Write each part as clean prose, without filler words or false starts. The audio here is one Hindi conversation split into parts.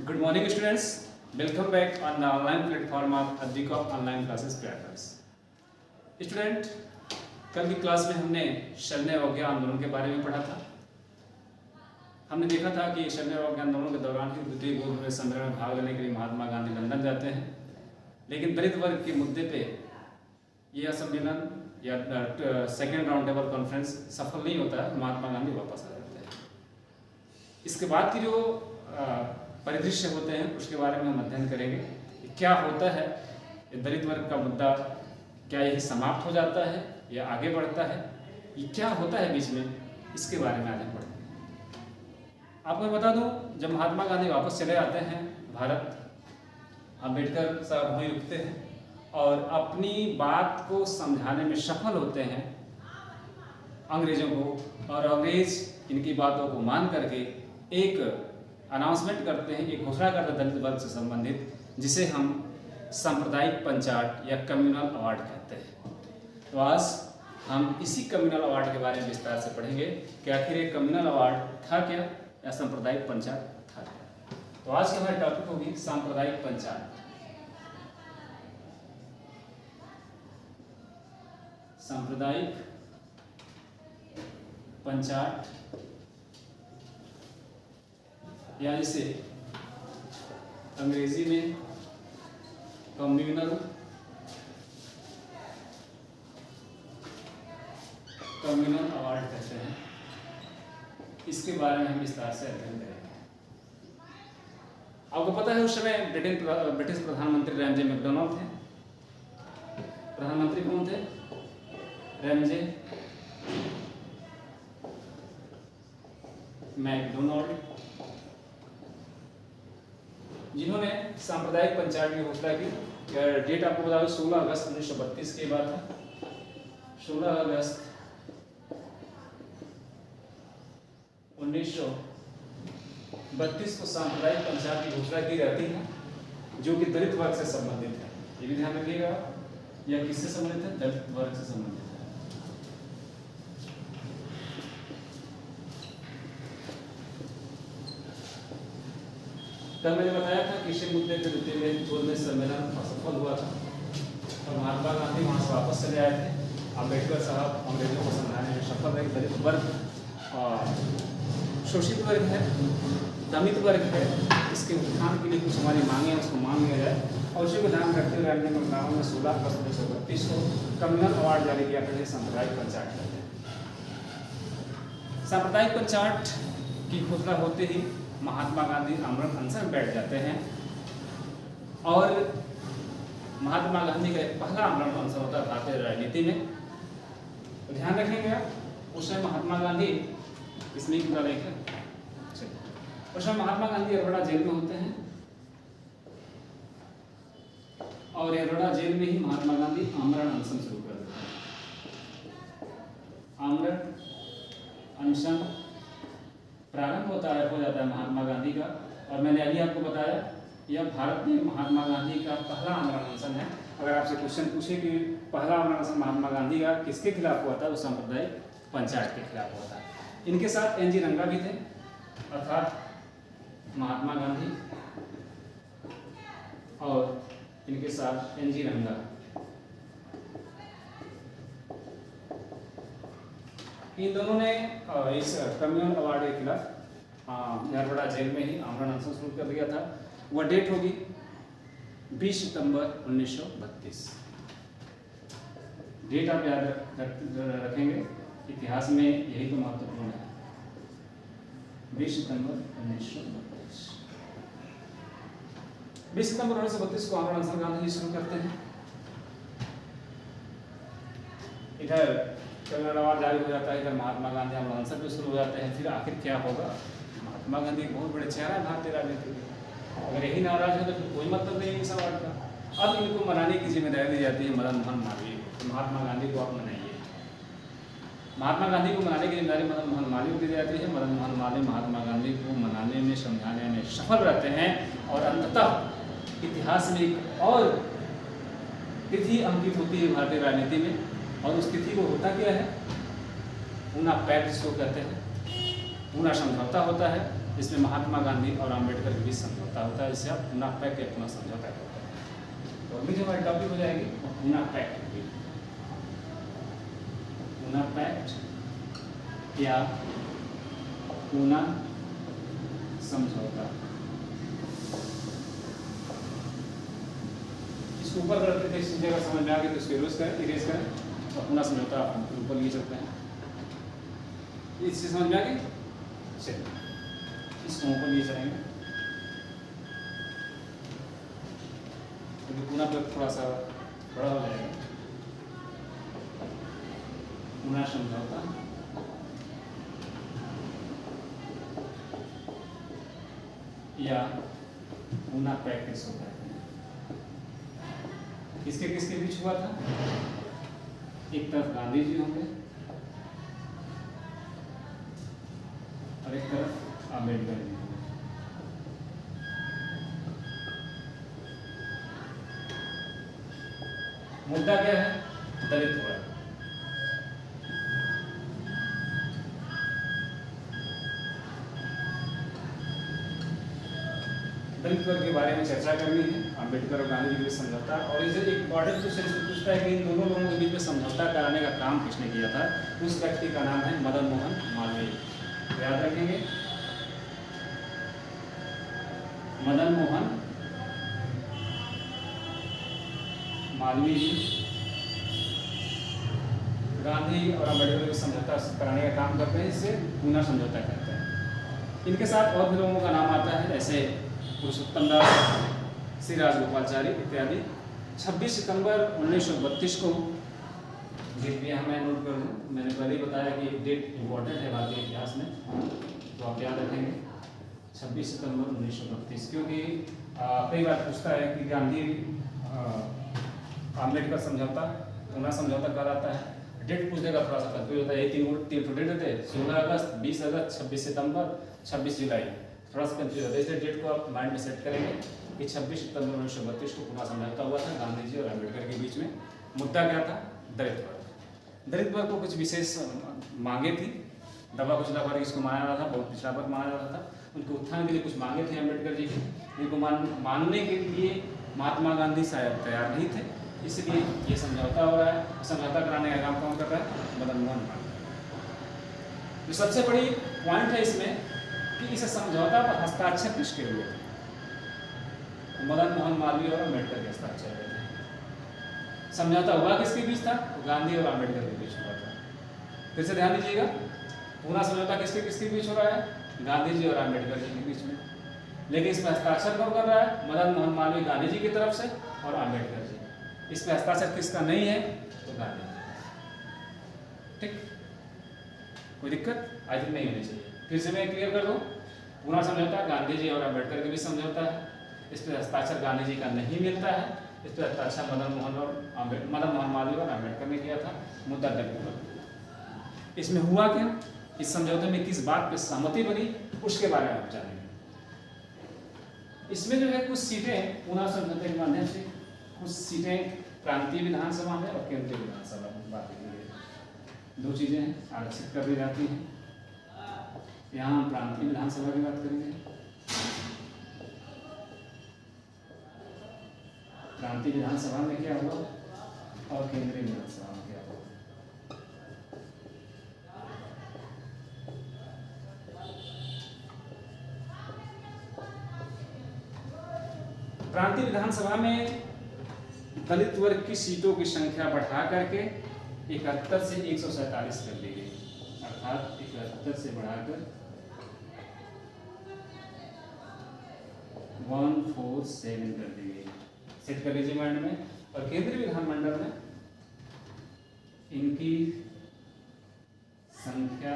Good morning students. Welcome back on the online platform of Advika Online Classes Platforms. Student, कल की क्लास में हमने शरण्य अवज्ञा आंदोलन के बारे में पढ़ा था। हमने देखा था कि शरण्य अवज्ञा आंदोलन के दौरान ही द्वितीय गोलमेज सम्मेलन में भाग लेने के लिए महात्मा गांधी लंदन जाते हैं, लेकिन दलित वर्ग के मुद्दे पे यह सम्मेलन या सेकेंड राउंड टेबल कॉन्फ्रेंस सफल नहीं होता है। महात्मा गांधी वापस आ जाते हैं। इसके बाद की जो परिदृश्य होते हैं उसके बारे में हम अध्ययन करेंगे कि क्या होता है, दलित वर्ग का मुद्दा क्या यही समाप्त हो जाता है या आगे बढ़ता है, ये क्या होता है बीच में, इसके बारे में आज हम पढ़ेंगे। आपको मैं बता दूं, जब महात्मा गांधी वापस चले आते हैं भारत, अम्बेडकर साहब वहीं रुकते हैं और अपनी बात को समझाने में सफल होते हैं अंग्रेजों को, और अंग्रेज इनकी बातों को मान करके एक अनाउंसमेंट करते हैं, एक घोषणा करते हैं दलित वर्ग से संबंधित, जिसे हम सांप्रदायिक पंचाट या कम्युनल अवार्ड कहते हैं। तो आज हम इसी कम्युनल अवार्ड के बारे में विस्तार से पढ़ेंगे कि आखिर ये कम्युनल अवार्ड था क्या या सांप्रदायिक पंचाट था क्या। तो आज की हमारी टॉपिक होगी सांप्रदायिक पंचाट। सांप्रदायिक पंचाट या जिसे अंग्रेजी में कम्युनल अवार्ड कहते हैं, इसके बारे में हम विस्तार से अध्ययन करेंगे। आपको पता है उस समय ब्रिटिश प्रधानमंत्री रैमजे मैकडोनाल्ड थे। प्रधानमंत्री कौन थे? रैमजे मैकडोनाल्ड, जिन्होंने सांप्रदायिक पंचायत की घोषणा की। डेट आपको बता दो, 16 अगस्त 1932 की बात है। 16 अगस्त 1932 को सांप्रदायिक पंचायत की घोषणा की जाती है, जो कि दलित वर्ग से संबंधित है। ये भी ध्यान रखिएगा, यह किससे संबंधित है? दलित वर्ग से संबंधित है। कल मैंने बताया था कि इसी मुद्दे पे द्वितीय गोलमेज सम्मेलन असफल हुआ था और महात्मा गांधी वहाँ से वापस चले आए थे। अम्बेडकर साहब अंग्रेजों को समझाने में सफल रहे। दलित वर्ग शोषित वर्ग है, दमित वर्ग है, इसके उत्थान के लिए कुछ हमारी मांगे हैं, उसको मान लिया जाए। और उसी को ध्यान रखते हुए हमने महिलाओं में 16 अगस्त 1932 को कम्युनल अवार्ड जारी किया था, सांप्रदायिक पंचाट कहते हैं। सांप्रदायिक पंचाट की घोषणा होते ही महात्मा गांधी आमरण अनशन में बैठ जाते हैं और महात्मा गांधी का पहला आमरण अनशन होता है भारतीय राजनीति में। तो ध्यान रखेंगे आप, उस समय महात्मा गांधी इसमें पूरा देखें, उस समय महात्मा गांधी अरोड़ा जेल में होते हैं और अरोड़ा जेल में ही महात्मा गांधी आमरण अनशन शुरू कर देते हैं। आमरण अनशन प्रारंभ हो जाता है महात्मा गांधी का, और मैंने अभी आपको बताया यह भारत में महात्मा गांधी का पहला आमरण अनशन है। अगर आपसे क्वेश्चन पूछे कि पहला आमरण अनशन महात्मा गांधी का किसके खिलाफ हुआ था, वो सांप्रदायिक पंचायत के खिलाफ हुआ था। इनके साथ एन जी रंगा भी थे, अर्थात महात्मा गांधी और इनके साथ एन जी रंगा। इन दोनों ने इस कम्युनल अवार्ड के खिलाफ नरवड़ा जेल में ही आमरण अनशन शुरू कर दिया था। वह डेट होगी 20 सितंबर 1932। डेट आप याद रखेंगे, इतिहास में यही तो महत्वपूर्ण है। 20 सितंबर 1932। 20 सितंबर 1932 को आमरण अनशन गांधी शुरू करते हैं। इधर कम्युनल अवार्ड जारी हो जाता है, इधर महात्मा गांधी आमरण अनशन पे शुरू हो जाते हैं। फिर आखिर क्या होगा? महात्मा गांधी बहुत बड़े चेहरा है भारतीय राजनीति में, अगर यही नाराज है तो फिर कोई मतलब नहीं है इस अवार्ड का। अब इनको मनाने की जिम्मेदारी दी जाती है मदन मोहन मालवीय को। महात्मा गांधी को आप मनाइए। महात्मा गांधी को मनाने की जिम्मेदारी मदन मोहन मालवीय को दी जाती है। मदन मोहन मालवीय महात्मा गांधी को मनाने में, समझाने में सफल रहते हैं और अंततः इतिहास में एक और तिथि अंकित होती है भारतीय राजनीति में, और उस तिथि को होता क्या है? पूना पैक्ट जिसको कहते हैं, पूना समझौता होता है इसमें महात्मा गांधी और अम्बेडकर के बीच समझौता होता है, जिसे आप पूना पैक्ट या पूना समझौता कहते हैं। तो अगली जो हमारी टॉपिक हो जाएगी वो पूना पैक्ट होगी। पूना पैक्ट या पूना समझौता। इसको ऊपर करते थे, इस जगह समझ में आ गई तो इसको इरेज करें और पूना समझौता आप ऊपर लिख सकते हैं। इससे समझ में आ गई, चलिए इसको ऊपर लिए चलेंगे क्योंकि पूना पे थोड़ा सा बड़ा हो जाएगा। पूना समझौता या पूना पैक्ट इसको कहते हैं। किसके किसके बीच हुआ था? एक तरफ गांधी जी होंगे और एक तरफ अम्बेडकर जी होंगे। मुद्दा क्या है? दलित वर्ग। दलित वर्ग के बारे में चर्चा करनी है, अम्बेडकर और गांधी जी के बीच समझौता। और इसे एक इम्पॉर्टेंट क्वेश्चन पूछता है कि इन दोनों लोगों के बीच में समझौता कराने का काम किसने किया था? उस व्यक्ति का नाम है मदन मोहन मालवीय। याद रखेंगे, मदन मोहन मालवीय जी गांधी और अम्बेडकर के समझौता कराने का काम करते हैं, इससे पूना समझौता कहते हैं। इनके साथ और भी लोगों का नाम आता है, जैसे पुरुषोत्तम दास, श्री राजगोपालचारी इत्यादि। 26 सितंबर 1932 को डेट भी हमें नोट कर दूँ, मैंने पहले ही बताया कि डेट इम्पोर्टेंट है भारतीय इतिहास में, तो आप याद रखेंगे 26 सितंबर 1932, क्योंकि कई बार पूछता है कि गांधी अम्बेडकर समझौता पूना समझौता कहलाता है। डेट पूछ देगा, थोड़ा सा कंफ्यूज होता है। ये तीन डेट होते हैं, 16 अगस्त, 20 अगस्त, 26 सितंबर, 26 जुलाई, थोड़ा सा कंफ्यूज होता है। इसलिए डेट को आप माइंड में सेट करेंगे कि 26 सितंबर 1932 को पूना समझौता हुआ था गांधी जी और अम्बेडकर के बीच में। मुद्दा क्या था? दलित वर्ग। दलित वर्ग को कुछ विशेष मांगे थी, दबा कुचला वर्ग इसको माना जाता था, बहुत पिछड़ा वर्ग माना जाता था। उनके उत्थान के लिए कुछ मांगे थे अम्बेडकर जी की, जिनको मानने के लिए महात्मा गांधी शायद तैयार नहीं थे, इसलिए ये समझौता हो रहा है। समझौता कराने का काम कौन कर रहा है? मदन मोहन मालवीय। जो सबसे बड़ी पॉइंट है इसमें कि इस समझौता पर हस्ताक्षर किसके हुए थे? मदन मोहन मालवीय और अम्बेडकर के हस्ताक्षर हुए थे। समझौता हुआ किसके बीच था? गांधी और अम्बेडकर के बीच हुआ था। फिर से ध्यान दीजिएगा, पूरा समझौता किसके किसके बीच हो रहा है? गांधी जी और अम्बेडकर जी के बीच में। लेकिन इसमें हस्ताक्षर कौन कर रहा है? मदन मोहन मालवीय गांधी जी की तरफ से और अम्बेडकर जी। इसमें हस्ताक्षर किसका नहीं है? तो गांधी जी। ठीक, कोई दिक्कत आई थिंक नहीं होनी चाहिए। फिर से मैं क्लियर कर दूं, पूरा समझौता गांधी जी और अम्बेडकर के बीच समझौता है। इस पर हस्ताक्षर गांधी जी का नहीं मिलता है, इस पर हस्ताक्षर मदन मोहन मालवीय और अम्बेडकर ने किया था। मुद्दा दलित वर्ग। इसमें हुआ क्या? इस समझौते में किस बात पर सहमति बनी, उसके बारे में आप जानेंगे। इसमें जो है कुछ सीटें पूना समझौते के माध्यम से, कुछ सीटें प्रांतीय विधानसभा में और केंद्रीय विधानसभा में बात की गई। दो चीजें हैं, आरक्षित कर दी जाती हैं। यहाँ हम प्रांतीय विधानसभा की बात करेंगे। प्रांतीय विधानसभा में क्या हुआ और केंद्रीय विधानसभा में क्या हुआ। प्रांतीय विधानसभा में दलित वर्ग की सीटों की संख्या बढ़ा करके 71 से 147 कर दी गई, अर्थात 71 से बढ़ाकर 147 कर दी गई। सेट कर लीजिए माइंड में। और केंद्रीय विधानमंडल में इनकी संख्या,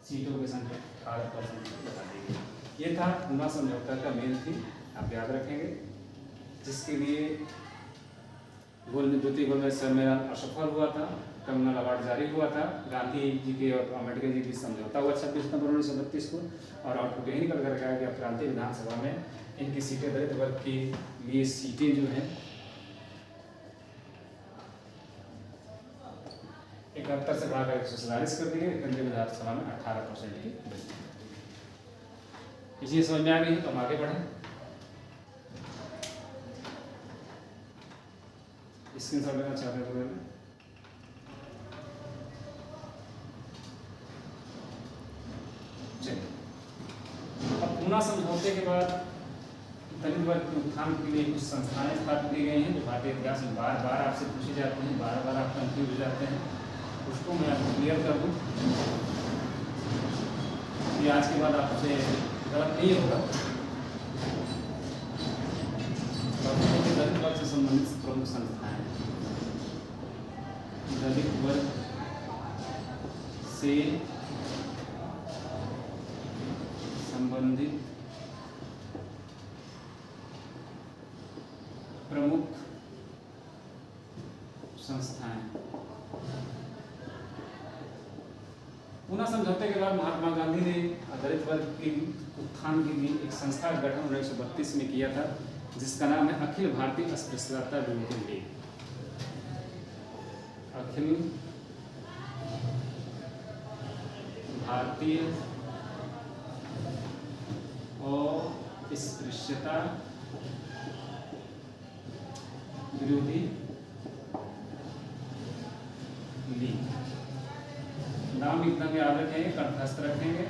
सीटों की संख्या 18% बढ़ा दी गई। ये था पूना समझौता का मेन थी, आप याद रखेंगे, जिसके लिए द्वितीय गोलमेज सम्मेलन असफल हुआ था, कम्युनल अवार्ड जारी हुआ था। गांधी जी के और अम्बेडकर जी के बीच समझौता हुआ 26 सितंबर 1932 को, और आउटपुट यही निकल कर गया कि प्रांतीय विधानसभा में इनकी सीटें दलित वर्ग के लिए सीटें जो हैं 71 से बढ़ाकर 147 कर दी गई। केंद्रीय विधानसभा में 18% की। ये चीज़ समझ में आ गई तो हम आगे बढ़ें। स्क्रीनशॉट लेना चाहते हैं तो ले लें। चलिए, अब पूना समझौते के बाद दलित वर्ग के उत्थान के लिए कुछ संस्थाएं स्थापित की गई हैं जो भारतीय इतिहास में बार बार आपसे पूछी जाती हैं, बार बार आप कंफ्यूज हो जाते हैं। उसको मैं आपको क्लियर कर दूँ कि आज के बाद आपसे गलत नहीं होगा। दलित वर्ग से संबंधित प्रमुख संस्थाएं, दलित वर्ग से संबंधित प्रमुख संस्थाएं। पूना समझौते के बाद महात्मा गांधी ने दलित वर्ग के उत्थान के लिए एक संस्था का गठन 1932 में किया था, जिसका नाम है अखिल भारतीय अस्पृश्यता विरोधी लीग। अखिल भारतीय अस्पृश्यता विरोधी लीग। नाम एकदम याद रखेंगे, कंठस्थ रखेंगे,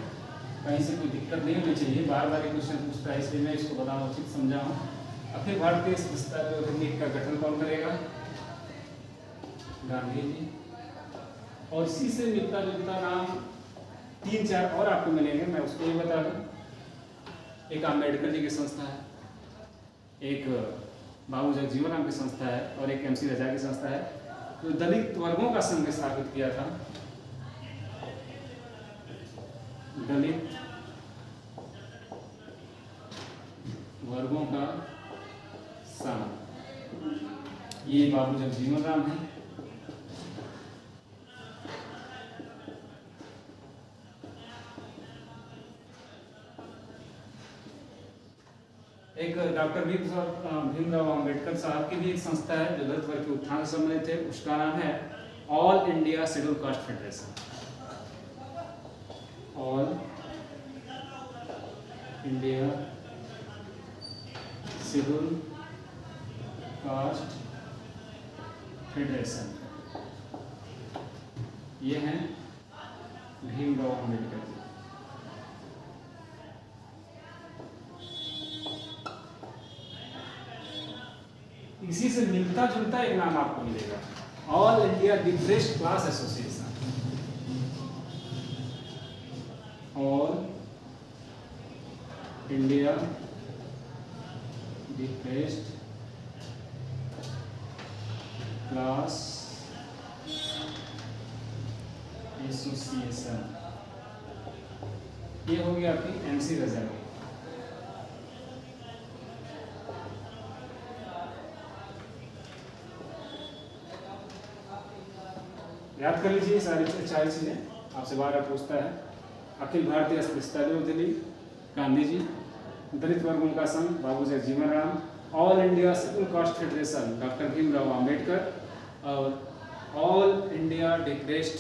कहीं से कोई दिक्कत नहीं होनी चाहिए। बार बार ये क्वेश्चन पूछता है, इसलिए मैं इसको बताना उचित समझा हूँ। अखिल भारतीय अस्पृश्यता विरोधी लीग का गठन कौन करेगा? गांधी जी। और इसी से मिलता जुलता नाम 3-4 और आपको मिलेंगे, मैं उसको भी बता दूं। एक अम्बेडकर जी की संस्था है, एक बाबू जगजीवन राम की संस्था है और एक MC रजा की संस्था है। तो दलित वर्गों का संघ स्थापित किया था, दलित वर्गों का संघ। ये बाबू जगजीवन राम है, एक डॉक्टर भीमराव अम्बेडकर साहब की भी एक संस्था है जो दलित वर्ग के उत्थान से संबंधित है। उसका नाम है all India scheduled caste federation. All India scheduled caste federation, ये हैं भीमराव अम्बेडकर जी। इसी से मिलता जुलता एक नाम आपको मिलेगा, all India depressed class association. All India depressed class association, ये हो गया आपकी MC रजा की। याद कर लीजिए सारी चीजें, आपसे बार बार पूछता है। अखिल भारतीय अस्पृश्यता विरोधी लीग गांधी जी, दलित वर्गों का संघ Babu Jagjivan Ram, all India scheduled caste federation doctor Bhimrao Ambedkar, और all India depressed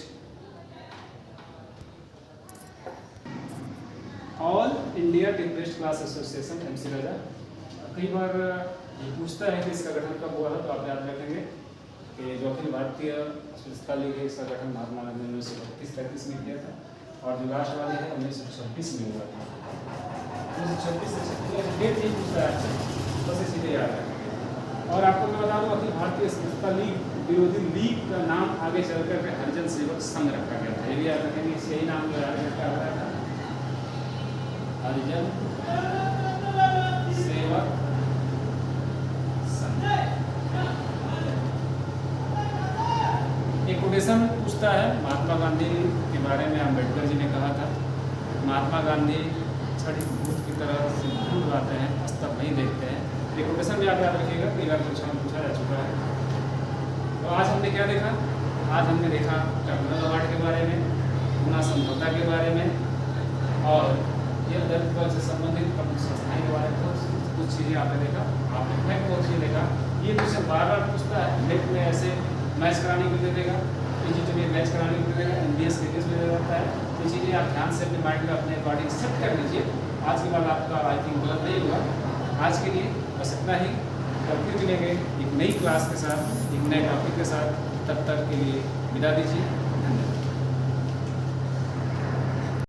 class association MC Rajah. कई बार ये पूछता है कि इसका गठन कब हुआ है, तो आप याद रखेंगे कि जो अखिल भारतीय अस्पृश्यता लीग है, इसका गठन महात्मा गांधी ने 1932-33 में किया था, और जो लास्ट वाले है 1926 में हुआ था। 1926 से डेट नहीं पूछता है, बस इसी को याद रखेंगे। और आपको मैं बता दूं, अखिल भारतीय अस्पृश्यता लीग विरोधी लीग का नाम आगे चल करके हरिजन सेवक संघ रखा गया था। ये भी याद रखेंगे, यही नाम जो याद रखा हुआ था, हरिजन सेवक संघ। एक कोटेशन पूछता है महात्मा गांधी के बारे में, अम्बेडकर जी ने कहा था, महात्मा गांधी छठी भूत की तरह से भूल गाते हैं, अस्तक नहीं देखते हैं। ये कोटेशन भी आप याद रखिएगा, कई बार पूछा जा चुका है। तो आज हमने क्या देखा? आज हमने देखा ट्रिब्यूनल अवार्ड के बारे में, पूना समझौता के बारे में, और ये दलित वर्ग से संबंधित प्रमुख संस्थाएं के बारे में कुछ चीज़ें आपने देखा। आपने फैक्ट बहुत चीज़ें देखा। ये क्वेश्चन बार बार पूछता है, नेट में ऐसे मैच कराने के लिए देगा, PGT में मैच कराने के लिए देगा, NBS के केस में दे जाता है। ये चीज़ें आप ध्यान से अपने माइंड में अपने अकॉर्डिंग सेट कर लीजिए। आज के बाद आपका आई थिंक गलत नहीं हुआ। आज के लिए बस इतना ही। कल फिर मिलेंगे एक नई क्लास के साथ, एक नए टॉपिक के साथ। तब तक के लिए विदा दीजिए।